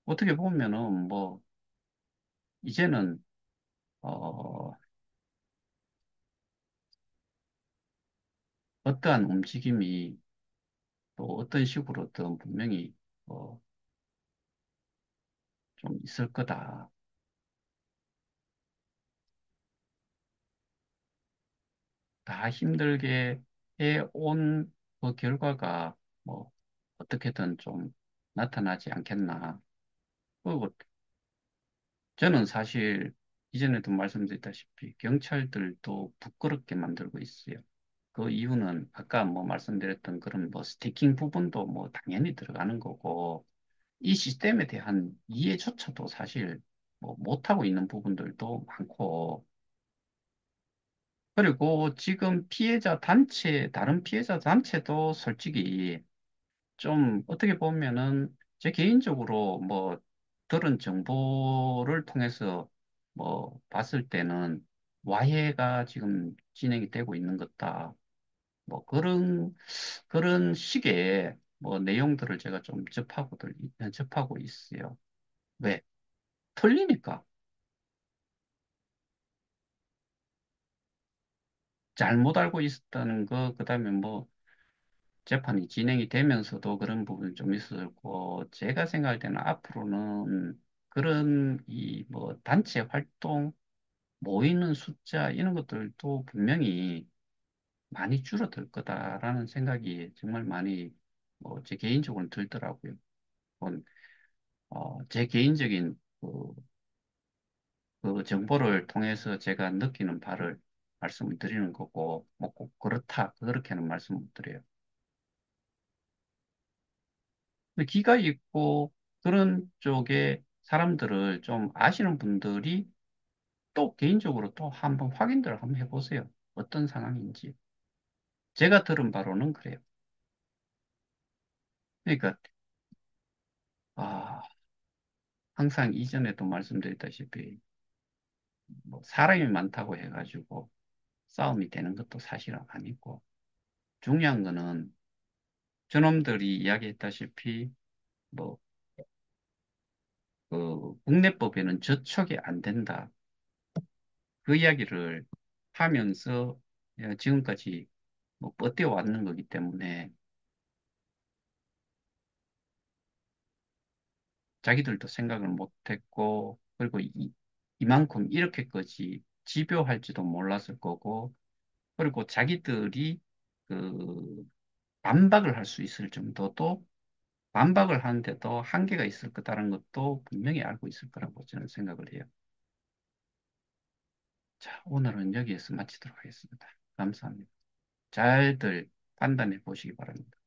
어떻게 보면은 뭐, 이제는, 어, 어떠한 움직임이 또 어떤 식으로든 분명히, 어, 좀 있을 거다. 다 힘들게 해온 그 결과가 뭐, 어떻게든 좀 나타나지 않겠나. 그리고 저는 사실 이전에도 말씀드렸다시피 경찰들도 부끄럽게 만들고 있어요. 그 이유는 아까 뭐 말씀드렸던 그런 뭐 스태킹 부분도 뭐 당연히 들어가는 거고 이 시스템에 대한 이해조차도 사실 뭐 못하고 있는 부분들도 많고 그리고 지금 다른 피해자 단체도 솔직히 좀 어떻게 보면은 제 개인적으로 뭐 들은 정보를 통해서 뭐 봤을 때는 와해가 지금 진행이 되고 있는 것다. 뭐 그런 식의 뭐 내용들을 제가 좀 접하고 있어요. 왜? 틀리니까. 잘못 알고 있었다는 거, 그다음에 뭐 재판이 진행이 되면서도 그런 부분이 좀 있었고, 제가 생각할 때는 앞으로는 그런 이 뭐 단체 활동, 모이는 숫자 이런 것들도 분명히 많이 줄어들 거다라는 생각이 정말 많이 뭐 제 개인적으로 들더라고요. 그건, 제 개인적인 그 정보를 통해서 제가 느끼는 바를 말씀을 드리는 거고, 뭐 꼭 그렇다, 그렇게는 말씀 못 드려요. 근데 기가 있고 그런 쪽에 사람들을 좀 아시는 분들이 또 개인적으로 또 한번 확인들을 한번 해보세요. 어떤 상황인지. 제가 들은 바로는 그래요. 그러니까, 아, 항상 이전에도 말씀드렸다시피, 뭐 사람이 많다고 해가지고 싸움이 되는 것도 사실은 아니고, 중요한 거는 저놈들이 이야기했다시피, 뭐, 국내법에는 저촉이 안 된다. 그 이야기를 하면서 지금까지 뭐 뻗대어 왔는 거기 때문에 자기들도 생각을 못했고 그리고 이만큼 이렇게까지 집요할지도 몰랐을 거고 그리고 자기들이 그 반박을 할 수 있을 정도도 반박을 하는데도 한계가 있을 거다라는 것도 분명히 알고 있을 거라고 저는 생각을 해요. 자, 오늘은 여기에서 마치도록 하겠습니다. 감사합니다. 잘들 판단해 보시기 바랍니다.